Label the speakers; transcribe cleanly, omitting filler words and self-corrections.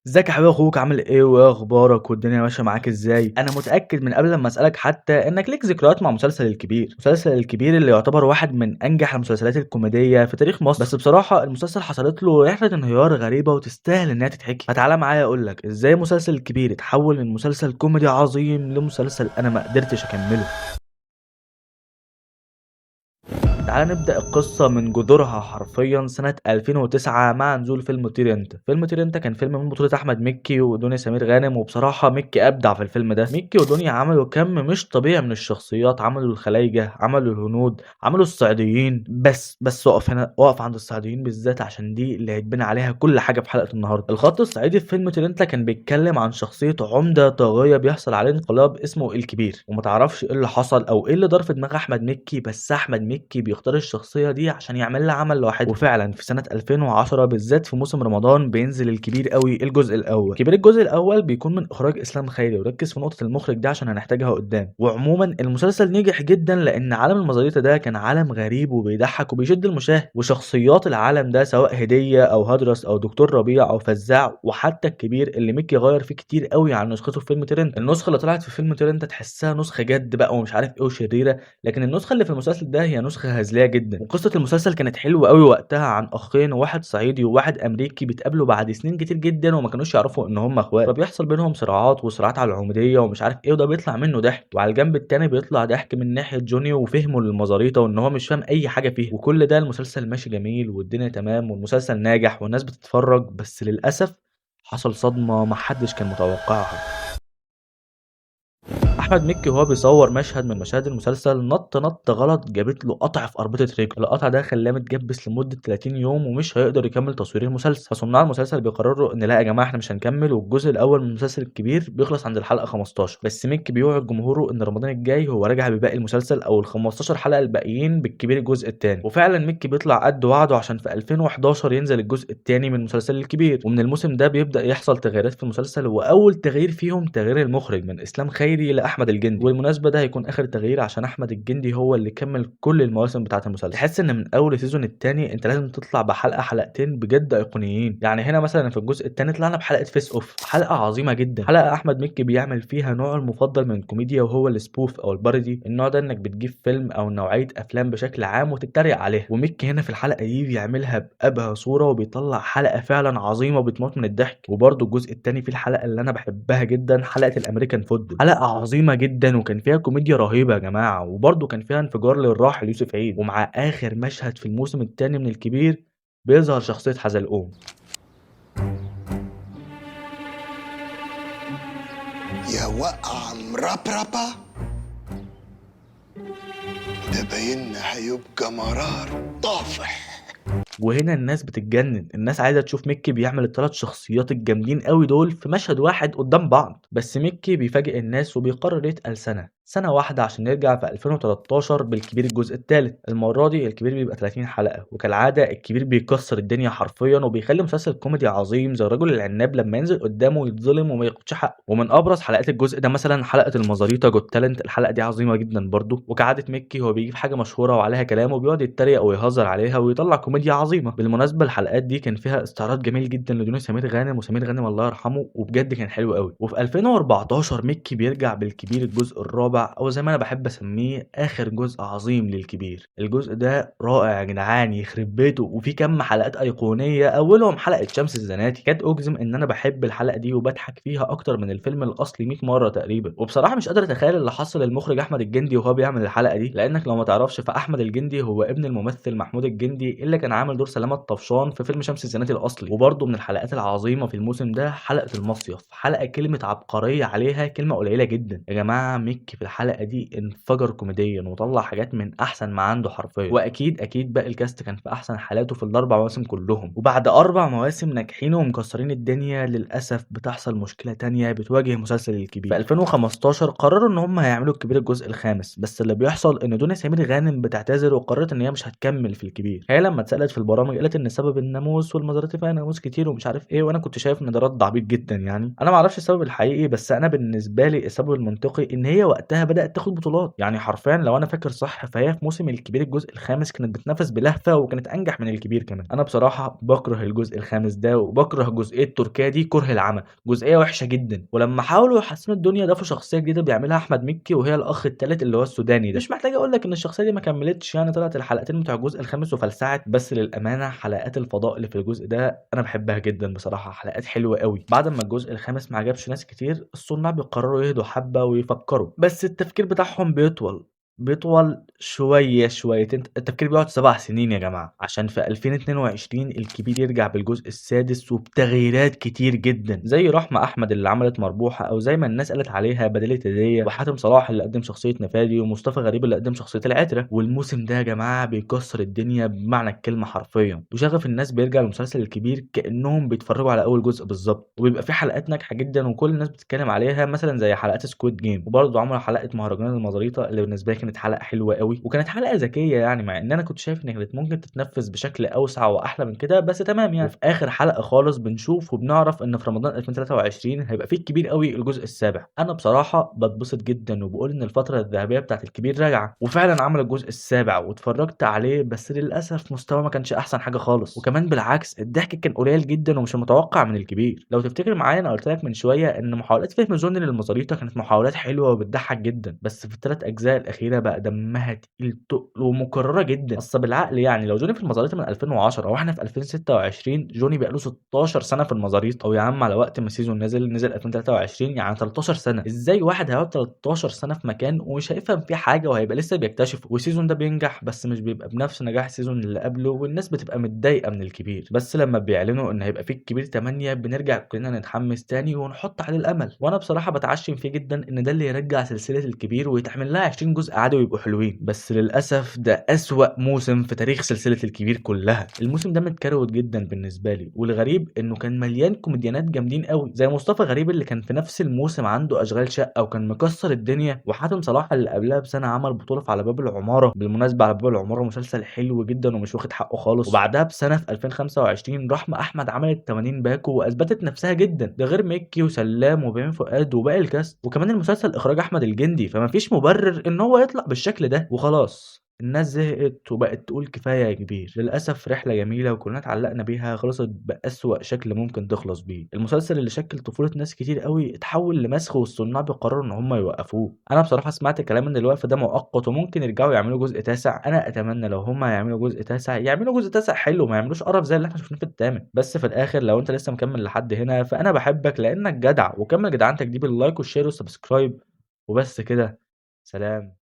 Speaker 1: ازيك يا حبيبي؟ اخوك عامل ايه وايه اخبارك والدنيا ماشيه معاك ازاي؟ انا متاكد من قبل ما اسالك حتى انك ليك ذكريات مع مسلسل الكبير. مسلسل الكبير اللي يعتبر واحد من انجح المسلسلات الكوميديه في تاريخ مصر، بس بصراحه المسلسل حصلت له رحله انهيار غريبه وتستاهل انها تتحكي. فتعالى معايا اقول لك ازاي مسلسل الكبير اتحول من مسلسل كوميدي عظيم لمسلسل انا ما قدرتش اكمله. تعالى نبدأ القصة من جذورها حرفيًا سنة 2009 مع نزول فيلم طير أنت. فيلم طير أنت كان فيلم من بطولة أحمد مكي ودنيا سمير غانم، وبصراحة مكي أبدع في الفيلم ده. مكي ودنيا عملوا كم مش طبيعي من الشخصيات، عملوا الخلايجة، عملوا الهنود، عملوا الصعيديين. بس أقف هنا، أقف عند الصعيديين بالذات عشان دي اللي هيتبني عليها كل حاجة في حلقة النهاردة. الخط الصعيدي في فيلم طير أنت كان بيتكلم عن شخصية عمدة طاغية بيحصل عليه انقلاب اسمه الكبير، وما تعرفش إيه اللي حصل أو إيه اللي دار في دماغ أحمد مكي، بس أحمد مكي بيختار الشخصية دي عشان يعمل لها عمل لوحدها. وفعلًا في سنة 2010 بالذات في موسم رمضان بينزل الكبير أوي الجزء الأول. الكبير الجزء الأول بيكون من إخراج إسلام خيري، وركز في نقطة المخرج دي عشان هنحتاجها قدام. وعمومًا المسلسل نجح جدًا لأن عالم المزاريطة ده كان عالم غريب وبيضحك وبيشد المشاهد، وشخصيات العالم ده سواء هدية أو هدرس أو دكتور ربيع أو فزاع وحتى الكبير اللي مكي غير فيه كتير أوي عن نسخته في فيلم ترند. النسخة اللي طلعت في فيلم ترند تحسها نسخة جد بقى ومش عارف إيه وشريرة، لكن النسخة اللي في المسلسل ده هي نسخة هزلية جدًا. وقصة المسلسل كانت حلوة أوي وقتها، عن أخين، واحد صعيدي وواحد أمريكي بيتقابلوا بعد سنين كتير جدًا وما كانوش يعرفوا إن هم أخوات، فبيحصل بينهم صراعات وصراعات على العمودية ومش عارف إيه، وده بيطلع منه ضحك، وعلى الجنب التاني بيطلع ضحك من ناحية جوني وفهمه للمزاريطة وإن هو مش فاهم أي حاجة فيها. وكل ده المسلسل ماشي جميل والدنيا تمام والمسلسل ناجح والناس بتتفرج، بس للأسف حصل صدمة ما حدش كان متوقعها. أحمد مكي وهو بيصور مشهد من مشاهد المسلسل نط نطة غلط جابت له قطع في أربطة رجله، القطع ده خلاه متجبس لمدة 30 يوم ومش هيقدر يكمل تصوير المسلسل. فصناع المسلسل بيقرروا إن لا يا جماعة إحنا مش هنكمل، والجزء الأول من المسلسل الكبير بيخلص عند الحلقة 15. بس مكي بيوعد جمهوره إن رمضان الجاي هو راجع بباقي المسلسل أو ال 15 حلقة الباقيين بالكبير الجزء التاني. وفعلا مكي بيطلع قد وعده عشان في 2011 ينزل الجزء التاني من مسلسل الكبير. ومن الموسم ده بيبدأ يحصل تغييرات في المسلسل، وأول تغيير فيهم تغيير المخرج من إسلام خيري لأحمد الجندي. وبالمناسبة ده هيكون آخر تغيير عشان أحمد الجندي هو اللي كمل كل المواسم بتاعة المسلسل. تحس إن من أول سيزون التاني أنت لازم تطلع بحلقة حلقتين بجد أيقونيين. يعني هنا مثلا في الجزء التاني طلعنا بحلقة فيس أوف، حلقة عظيمة جدا، حلقة أحمد مكي بيعمل فيها نوعه المفضل من الكوميديا وهو السبوف أو البارودي. النوع ده إنك بتجيب فيلم أو نوعية أفلام بشكل عام وتتريق عليها، ومكي هنا في الحلقة دي بيعملها بأبهى صورة وبيطلع حلقة فعلا عظيمة وبتموت من الضحك. وبرده الجزء التاني في الحلقة اللي أنا بحبها جدا، حلقة الأمريكان فوتبول، حلقة عظيمة جدا وكان فيها كوميديا رهيبة يا جماعة، وبرده كان فيها انفجار للراحل يوسف عيد. ومع آخر مشهد في الموسم التاني من الكبير بيظهر شخصية حزلقوم.
Speaker 2: يا وقع مربربة، ده بايننا هيبقى مرار طافح.
Speaker 1: وهنا الناس بتتجنن، الناس عايزة تشوف ميكي بيعمل ال3 شخصيات الجامدين أوي دول في مشهد واحد قدام بعض، بس ميكي بيفاجئ الناس وبيقرر يتقل سنة واحدة عشان يرجع في 2013 بالكبير الجزء التالت. المرة دي الكبير بيبقى 30 حلقة، وكالعادة الكبير بيكسر الدنيا حرفيًا وبيخلي مسلسل كوميدي عظيم زي الرجل العناب لما ينزل قدامه يتظلم وما ياخدش حقه. ومن أبرز حلقات الجزء ده مثلًا حلقة المزاريطة جوت تالنت، الحلقة دي عظيمة جدًا برضه، وكعادة ميكي هو بيجيب حاجة مشهورة وعليها كلام وبيقعد يتريق ويهزر عليها ويطلع كوميديا عظيمة. بالمناسبة الحلقات دي كان فيها استعراض جميل جدًا لدنيا سمير غانم، وسمير غانم الله يرحمه، وبجد كان حلو أوي. وفي 2014 ميكي بيرجع بالكبير الجزء الرابع، أو زي ما أنا باحب أسميه آخر جزء عظيم للكبير. الجزء ده رائع يا جدعان يخرب بيته، وفيه كم حلقات أيقونية أولهم حلقة شمس الزناتي، كاد أجزم إن أنا باحب الحلقة دي وباضحك فيها أكتر من الفيلم الأصلي 100 مرة تقريبًا. وبصراحة مش قادر أتخيل اللي حصل للمخرج أحمد الجندي وهو بيعمل الحلقة دي، لأنك لو ما تعرفش فأحمد الجندي هو ابن الممثل محمود الجندي اللي كان عامل دور سلامة الطفشان في فيلم شمس الزناتي الأصلي. وبرضه من الحلقات العظيمة في الموسم ده حلقة المصيف، حلقة كلمة عبقرية عليها كلمة قليلة جدًا. يا جماعة ميكي في الحلقة دي انفجر كوميديًا وطلّع حاجات من أحسن ما عنده حرفيًا، وأكيد باقي الكاست كان في أحسن حالاته في ال4 مواسم كلّهم. وبعد 4 مواسم ناجحين ومكسرين الدنيا للأسف بتحصل مشكلة تانية بتواجه مسلسل الكبير. في 2015 قرروا إن هم هيعملوا الكبير الجزء الخامس، بس اللي بيحصل إن دنيا سمير غانم بتعتذر وقررت إن هي مش هتكمل في الكبير. هي لمّا اتسألت في البرامج قالت إن سبب الناموس والمزارات فيها ناموس كتير ومش عارف إيه، وأنا كنت شايف إن ده رد عبيط جدًا يعني. أنا ما أعرفش السبب الحقيقي، بس أنا بالنسبة لي السبب المنطقي إن هي وقتها نفسها بدأت تاخد بطولات، يعني حرفيًا لو أنا فاكر صح فهي في موسم الكبير الجزء الخامس كانت بتنافس بلهفة وكانت أنجح من الكبير كمان. أنا بصراحة باكره الجزء الخامس ده وباكره جزئية تركيا دي كره العمى، جزئية وحشة جدًا، ولمّا حاولوا يحسنوا الدنيا ضافوا شخصية جديدة بيعملها أحمد مكي وهي الأخ التالت اللي هو السوداني ده، مش محتاج أقول لك إن الشخصية دي ما كملتش يعني طلعت الحلقتين بتوع الجزء الخامس وفلسعت، بس للأمانة حلقات الفضاء اللي في الجزء ده أنا باحبها جدًا بصراحة، حلقات حلوة أوي. بعد ما الجزء الخامس ما عجبش ناس كتير، الصُناع بيقرروا يهدوا حبة ويفكروا، بس التفكير بتاعهم بيطول شوية شويتين، التفكير بيقعد 7 سنين يا جماعة، عشان في 2022 الكبير يرجع بالجزء السادس وبتغييرات كتير جدًا، زي رحمة أحمد اللي عملت مربوحة أو زي ما الناس قالت عليها بديلة هدية، وحاتم صلاح اللي قدّم شخصية نفادي، ومصطفى غريب اللي قدّم شخصية العترة، والموسم ده يا جماعة بيكسر الدنيا بمعنى الكلمة حرفيًا، وشغف الناس بيرجع للمسلسل الكبير كأنهم بيتفرجوا على أول جزء بالضبط، وبيبقى في حلقات ناجحة جدًا وكل الناس بتتكلم عليها مثلًا زي حلقات Squid Game، وبرضه عملوا حلقة مهرجان المزاريطة اللي بالنسبة لي كانت حلقة حلوة أوي، وكانت حلقة ذكية يعني مع إن أنا كنت شايف إن كانت ممكن تتنفّذ بشكل أوسع وأحلى من كده، بس تمام يعني. وفي آخر حلقة خالص بنشوف وبنعرف إن في رمضان 2023 هيبقى في الكبير أوي الجزء السابع. أنا بصراحة باتبسط جدًا وباقول إن الفترة الذهبية بتاعة الكبير راجعة، وفعلًا عملوا الجزء السابع واتفرجت عليه، بس للأسف مستواه ما كانش أحسن حاجة خالص، وكمان بالعكس الضحك كان قليل جدًا ومش المتوقع من الكبير. لو تفتكر معايا أنا قُلت لك من شوية إن محاولات فهم جوني للمزاريطة كانت محاولات حلوة وبتضحك جدًا، بس في ال3 أجزاء الأخيرة بقى دمها تقيل تُقل ومكررة جدًا. أصل بالعقل يعني لو جوني في المزاريطة من 2010 وإحنا في 2026 جوني بقى له 16 سنة في المزاريطة، أو يا عم على وقت ما السيزون نزل 2023 يعني 13 سنة، إزاي واحد هيقعد 13 سنة في مكان ومش هيفهم فيه حاجة وهيبقى لسه بيكتشف، والسيزون ده بينجح بس مش بيبقى بنفس نجاح السيزون اللي قبله والناس بتبقى متضايقة من الكبير، بس لمّا بيعلنوا إن هيبقى في الكبير 8 بنرجع كلنا نتحمس تاني ونحط عليه الأمل، وأنا بصراحة باتعشم فيه جدًا إن ده اللي يرجّع سلسلة الكبير ويتعمل لها 20 جزء عادي ويبقوا حلوين، بس للأسف ده أسوأ موسم في تاريخ سلسلة الكبير كلها. الموسم ده متكروت جدًا بالنسبة لي، والغريب إنه كان مليان كوميديانات جامدين أوي، زي مصطفى غريب اللي كان في نفس الموسم عنده أشغال شقة وكان مكسر الدنيا، وحاتم صلاح اللي قبلها بسنة عمل بطولة في على باب العمارة، بالمناسبة على باب العمارة مسلسل حلو جدًا ومش واخد حقه خالص، وبعدها بسنة في 2025 رحمة أحمد عملت 80 باكو وأثبتت نفسها جدًا، ده غير مكي وسلام وبيومي فؤاد وباقي الكاست، وكمان المسلسل إخراج أحمد الجندي، فما فيش مبرر إن هو يطلع بالشكل ده، وخلاص الناس زهقت وبقت تقول كفاية يا كبير. للأسف رحلة جميلة وكلنا اتعلقنا بيها خلصت بأسوأ شكل ممكن تخلص بيه. المسلسل اللي شكل طفولة ناس كتير قوي اتحول لمسخ والصناع بيقرروا ان هم يوقفوه. انا بصراحة سمعت كلام ان الوقف ده مؤقت وممكن يرجعوا يعملوا جزء تاسع. انا اتمنى لو هم يعملوا جزء تاسع يعملوا جزء تاسع حلو ما يعملوش قرف زي اللي احنا شفناه في الثامن. بس في الاخر لو انت لسه مكمل لحد هنا فانا بحبك لانك جدع، وكمل جدعنتك دي باللايك والشير والسبسكرايب. وبس كده، سلام.